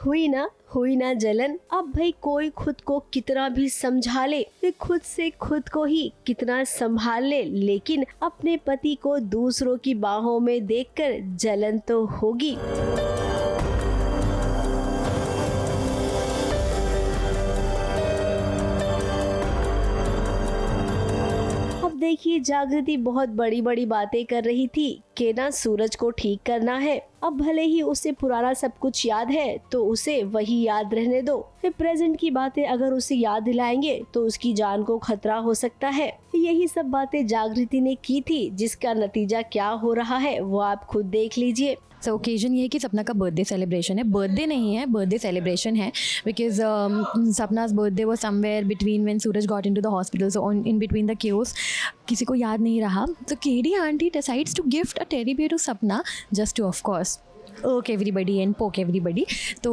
हुई ना जलन। अब भाई कोई खुद को कितना भी समझा ले, खुद से खुद को ही कितना संभाल ले, लेकिन अपने पति को दूसरों की बाहों में देखकर जलन तो होगी। देखिए, जागृति बहुत बड़ी बड़ी बातें कर रही थी कि ना सूरज को ठीक करना है। अब भले ही उसे पुराना सब कुछ याद है तो उसे वही याद रहने दो। प्रेजेंट की बातें अगर उसे याद दिलाएंगे तो उसकी जान को खतरा हो सकता है। यही सब बातें जागृति ने की थी, जिसका नतीजा क्या हो रहा है वो आप खुद देख लीजिए। सो ओकेजन ये है कि सपना का बर्थडे सेलिब्रेशन है, बर्थडे नहीं है, बर्थडे सेलिब्रेशन है, बिकॉज सपना's बर्थडे वो somewhere between when Suraj got into the hospital, so in between the chaos किसी को याद नहीं रहा। तो KD aunty decides to gift a teddy bear to Sapna just to of course irk everybody and poke everybody. तो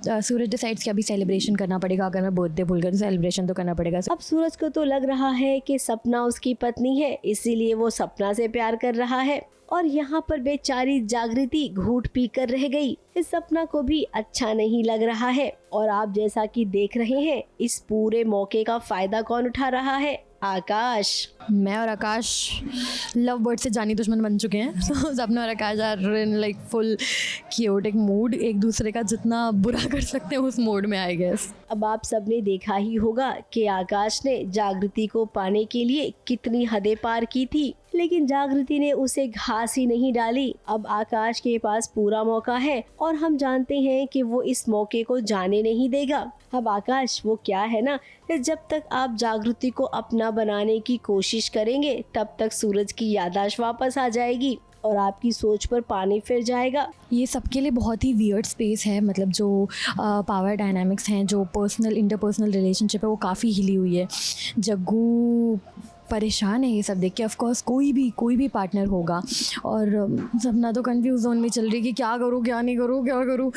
Suraj decides कि अभी celebration करना पड़ेगा, अगर मैं बर्थडे भूल गया तो सेलिब्रेशन तो करना पड़ेगा। अब सूरज को तो लग रहा है कि सपना उसकी पत्नी है, इसीलिए वो सपना से प्यार कर रहा है, और यहाँ पर बेचारी जागृति घूंट पी कर रह गई। इस सपना को भी अच्छा नहीं लग रहा है, और आप जैसा कि देख रहे हैं इस पूरे मौके का फायदा कौन उठा रहा है? आकाश। मैं और आकाश लव बर्ड से जानी दुश्मन बन चुके हैं। सपना और Akash are in like full cutie mood, एक दूसरे का जितना बुरा कर सकते हैं उस मोड में आई गेस। अब आप सबने देखा ही होगा कि आकाश ने जागृति को पाने के लिए कितनी हदें पार की थी, लेकिन जागृति ने उसे घास ही नहीं डाली। अब आकाश के पास पूरा मौका है और हम जानते हैं कि वो इस मौके को जाने नहीं देगा। अब आकाश वो क्या है ना, जब तक आप जागृति को अपना बनाने की कोशिश करेंगे तब तक सूरज की याददाश्त वापस आ जाएगी और आपकी सोच पर पानी फिर जाएगा। ये सबके लिए बहुत ही वियर्ड स्पेस है, मतलब जो पावर डायनामिक्स हैं, जो पर्सनल इंटरपर्सनल रिलेशनशिप है वो काफ़ी हिली हुई है। जग्गू परेशान है ये सब देख के, ऑफ कोर्स कोई भी पार्टनर होगा, और सपना तो कंफ्यूज जोन में चल रही कि क्या करूँ क्या नहीं करूँ क्या करूँ,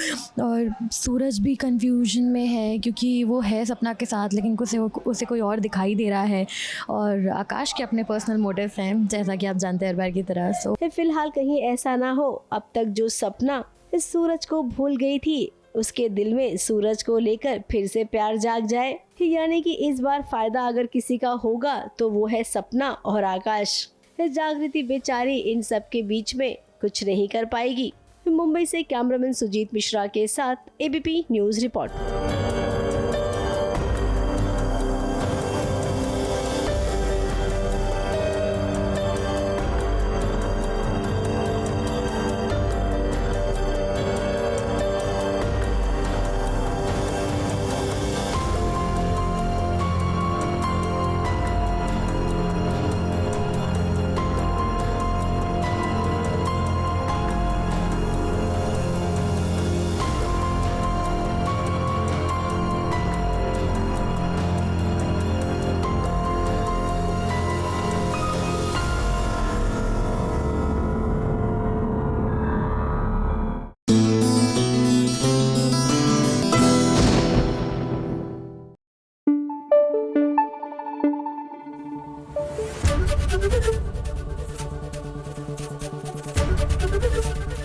और सूरज भी कंफ्यूजन में है क्योंकि वो है सपना के साथ लेकिन उसे कोई और दिखाई दे रहा है, और आकाश के अपने पर्सनल मोटिव्स हैं जैसा कि आप जानते हैं हर बार की तरह। सो फिलहाल कहीं ऐसा ना हो अब तक जो सपना इस सूरज को भूल गई थी उसके दिल में सूरज को लेकर फिर से प्यार जाग जाए, यानी कि इस बार फायदा अगर किसी का होगा तो वो है सपना और आकाश। जागृति बेचारी इन सब के बीच में कुछ नहीं कर पाएगी। मुंबई से कैमरामैन सुजीत मिश्रा के साथ ABP news report.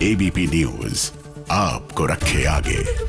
ABP news आपको रखे आगे।